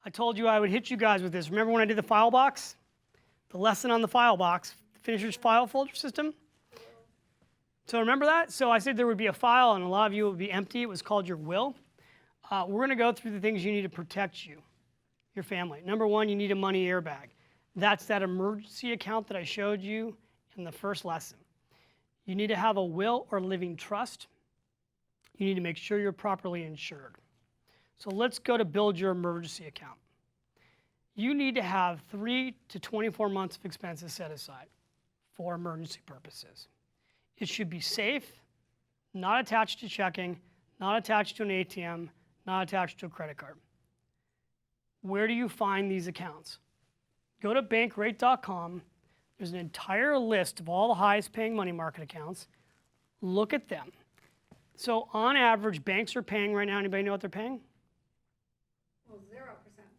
I told you I would hit you guys with this. Remember when I did the file box? The lesson on the file box, Finisher's file folder system? So remember that? So I said there would be a file and a lot of you would be empty. It was called your will. We're going to go through the things you need to protect you, your family. Number one, you need a money airbag. That's that emergency account that I showed you in the first lesson. You need to have a will or living trust. You need to make sure you're properly insured. So let's go to build your emergency account. You need to have 3 to 24 months of expenses set aside for emergency purposes. It should be safe, not attached to checking, not attached to an ATM, not attached to a credit card. Where do you find these accounts? Go to bankrate.com. There's an entire list of all the highest paying money market accounts. Look at them. So on average, banks are paying right now, anybody know what they're paying? Well, 0%,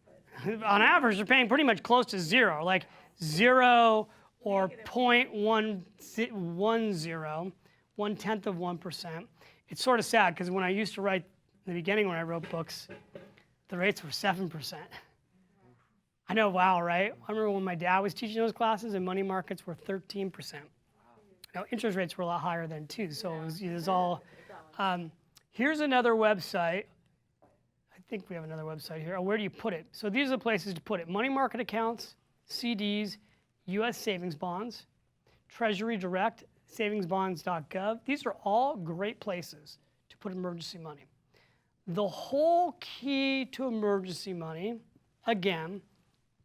but On average, they're paying pretty much close to zero, like 0 or 0.110, 1/10 of 1%. It's sort of sad because when I used to write, in the beginning when I wrote books, the rates were 7%. I know, wow, right? I remember when my dad was teaching those classes and money markets were 13%. Now, interest rates were a lot higher then too, so it was all. Here's another website. I think we have another website here. Where do you put it? So these are the places to put it. Money market accounts, CDs, U.S. savings bonds, Treasury Direct, savingsbonds.gov. These are all great places to put emergency money. The whole key to emergency money, again,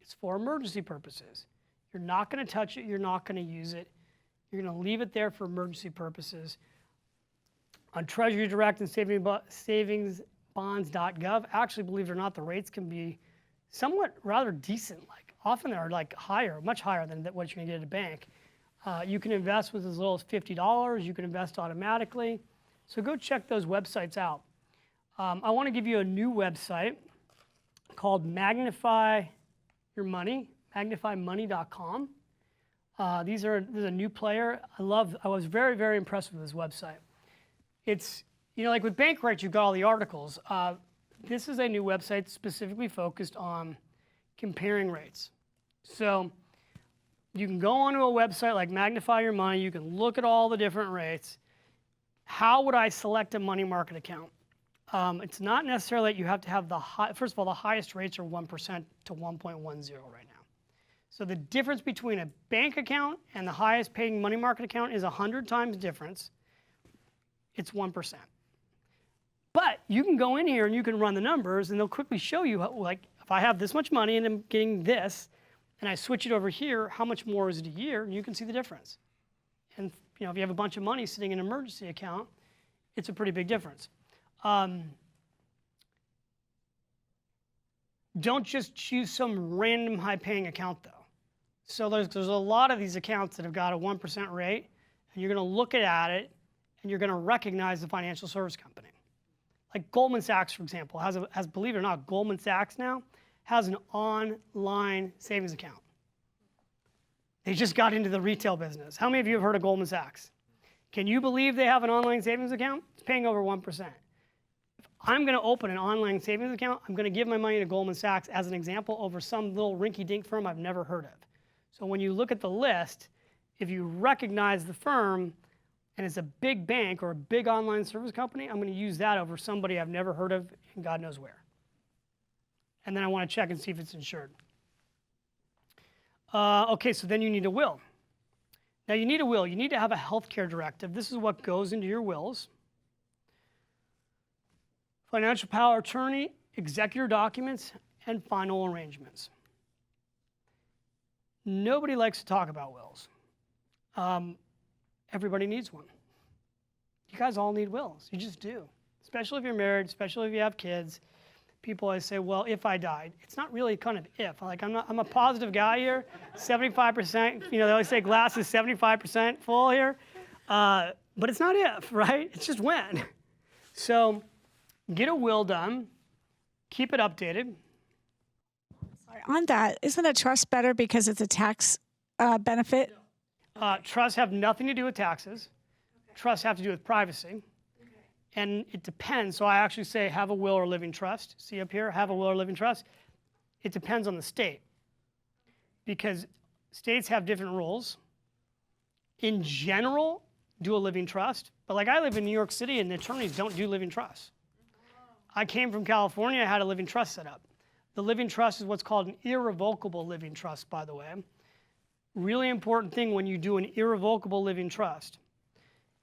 is for emergency purposes. You're not going to touch it. You're not going to use it. You're going to leave it there for emergency purposes. On Treasury Direct and savingsbonds.gov, actually, believe it or not, the rates can be somewhat rather decent. Like often they're like higher, much higher than what you're going to get at a bank. You can invest with as little as $50. You can invest automatically. So go check those websites out. I want to give you a new website called Magnify Your Money, magnifymoney.com. This is a new player. I was very, very impressed with this website. It's, like with Bankrate, you've got all the articles. This is a new website specifically focused on comparing rates. So you can go onto a website like Magnify Your Money. You can look at all the different rates. How would I select a money market account? It's not necessarily that you have to have first of all, the highest rates are 1% to 1.10 right now. So the difference between a bank account and the highest paying money market account is 100 times difference. It's 1%. But you can go in here and you can run the numbers and they'll quickly show you, like, if I have this much money and I'm getting this, and I switch it over here, how much more is it a year? And you can see the difference. And if you have a bunch of money sitting in an emergency account, it's a pretty big difference. Don't just choose some random high-paying account, though. So there's a lot of these accounts that have got a 1% rate, and you're going to look at it, and you're going to recognize the financial service company. Like Goldman Sachs, for example, has believe it or not, Goldman Sachs now has an online savings account. They just got into the retail business. How many of you have heard of Goldman Sachs? Can you believe they have an online savings account? It's paying over 1%. If I'm going to open an online savings account, I'm going to give my money to Goldman Sachs as an example over some little rinky-dink firm I've never heard of. So when you look at the list, if you recognize the firm and it's a big bank or a big online service company, I'm going to use that over somebody I've never heard of and God knows where. And then I want to check and see if it's insured. Okay, so then you need a will. Now you need a will. You need to have a healthcare directive. This is what goes into your wills. Financial power of attorney, executor documents, and final arrangements. Nobody likes to talk about wills. Everybody needs one. You guys all need wills. You just do. Especially if you're married, especially if you have kids. People always say, well, if I died. It's not really kind of if. Like I'm a positive guy here. 75%, they always say glass is 75% full here. But it's not if, right? It's just when. So get a will done. Keep it updated. Sorry, on that, isn't a trust better because it's a tax benefit? Trusts have nothing to do with taxes. Trusts have to do with privacy. And it depends. So I actually say have a will or living trust. See up here, have a will or living trust. it depends on the state because states have different rules. In general, do a living trust, but like I live in New York City and attorneys don't do living trusts. I came from California, I had a living trust set up. The living trust is what's called an irrevocable living trust, by the way. Really important thing when you do an irrevocable living trust.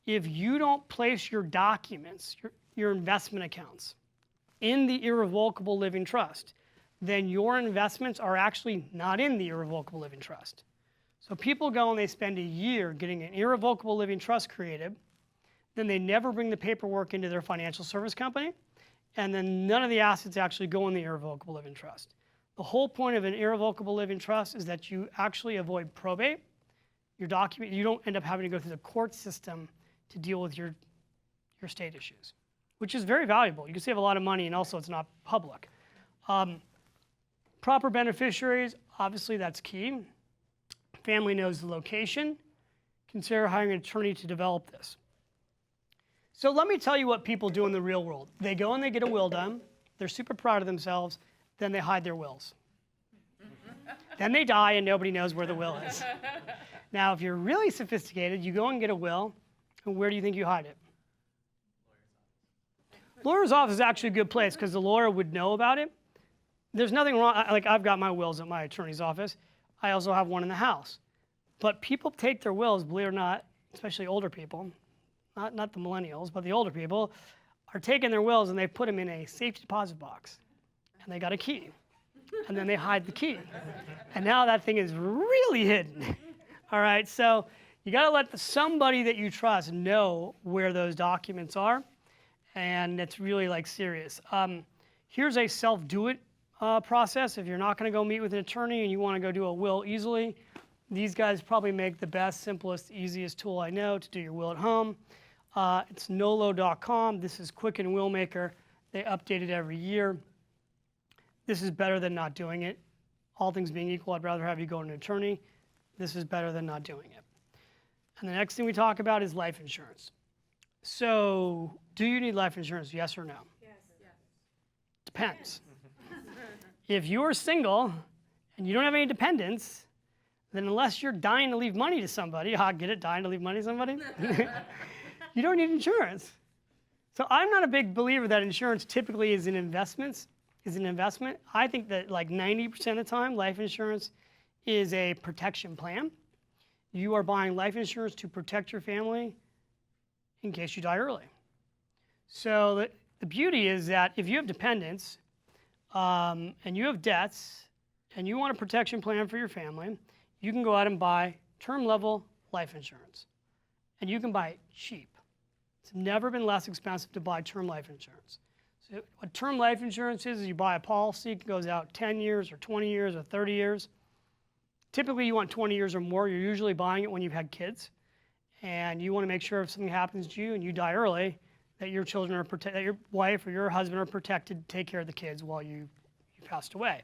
If you don't place your documents, your investment accounts, in the irrevocable living trust, then your investments are actually not in the irrevocable living trust. So people go and they spend a year getting an irrevocable living trust created, then they never bring the paperwork into their financial service company, and then none of the assets actually go in the irrevocable living trust. The whole point of an irrevocable living trust is that you actually avoid probate. You don't end up having to go through the court system to deal with your state issues, which is very valuable. You can save a lot of money, and also it's not public. Proper beneficiaries, obviously that's key. Family knows the location. Consider hiring an attorney to develop this. So let me tell you what people do in the real world. They go and they get a will done. They're super proud of themselves. Then they hide their wills. Then they die and nobody knows where the will is. Now, if you're really sophisticated, you go and get a will, and where do you think you hide it? Lawyer's office is actually a good place because the lawyer would know about it. There's nothing wrong, like I've got my wills at my attorney's office. I also have one in the house. But people take their wills, believe it or not, especially older people, not the millennials, but the older people, are taking their wills and they put them in a safe deposit box. And they got a key. And then they hide the key. And now that thing is really hidden. All right, so you got to let somebody that you trust know where those documents are. And it's really like serious. Here's a self-do-it process. If you're not going to go meet with an attorney and you want to go do a will easily, these guys probably make the best, simplest, easiest tool I know to do your will at home. It's nolo.com. This is Quicken Willmaker. They update it every year. This is better than not doing it. All things being equal, I'd rather have you go to an attorney. This is better than not doing it. And the next thing we talk about is life insurance. So, do you need life insurance, yes or no? Yes. Yes. Depends. If you are single and you don't have any dependents, then unless you're dying to leave money to somebody, get it, dying to leave money to somebody? You don't need insurance. So I'm not a big believer that insurance typically is an investment. I think that like 90% of the time, life insurance is a protection plan. You are buying life insurance to protect your family in case you die early. So the beauty is that if you have dependents and you have debts and you want a protection plan for your family, you can go out and buy term level life insurance. And you can buy it cheap. It's never been less expensive to buy term life insurance. So what term life insurance is you buy a policy, it goes out 10 years or 20 years or 30 years. Typically you want 20 years or more. You're usually buying it when you've had kids. And you want to make sure if something happens to you and you die early, that your children are protected, that your wife or your husband are protected to take care of the kids while you passed away.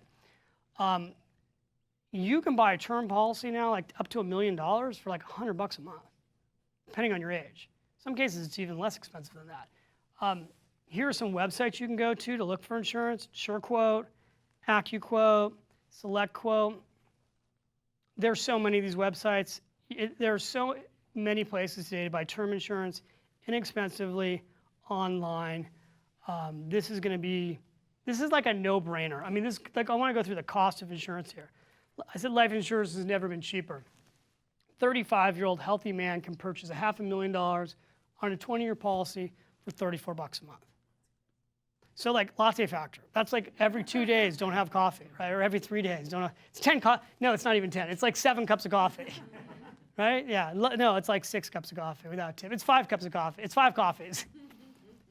You can buy a term policy now, like up to $1 million for like $100 a month, depending on your age. Some cases it's even less expensive than that. Here are some websites you can go to look for insurance: SureQuote, AccuQuote, SelectQuote. There's so many of these websites. There are so many places today to buy term insurance inexpensively online. This is like a no-brainer. I mean, I want to go through the cost of insurance here. I said life insurance has never been cheaper. 35-year-old healthy man can purchase $500,000 on a 20-year policy for $34 a month. So like Latte Factor, that's like every 2 days don't have coffee, right? Or every 3 days don't have, it's 10 no, it's not even 10. It's like 7 cups of coffee, right? Yeah, no, it's like 6 cups of coffee without tip. It's 5 cups of coffee. It's 5 coffees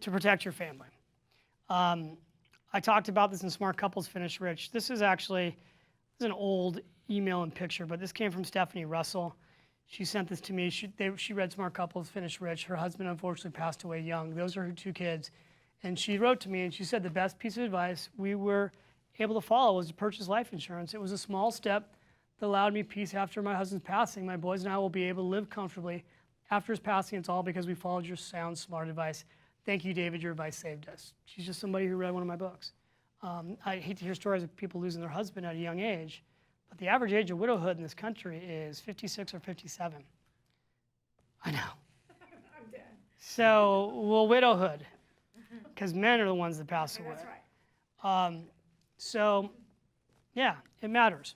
to protect your family. I talked about this in Smart Couples Finish Rich. This is an old email and picture, but this came from Stephanie Russell. She sent this to me. She read Smart Couples Finish Rich. Her husband unfortunately passed away young. Those are her 2 kids. And she wrote to me and she said the best piece of advice we were able to follow was to purchase life insurance. It was a small step that allowed me peace after my husband's passing. My boys and I will be able to live comfortably after his passing. It's all because we followed your sound, smart advice. Thank you, David. Your advice saved us. She's just somebody who read one of my books. I hate to hear stories of people losing their husband at a young age, but the average age of widowhood in this country is 56 or 57. I know. I'm dead. So, well, widowhood, because men are the ones that pass away. That's right. So, yeah, it matters.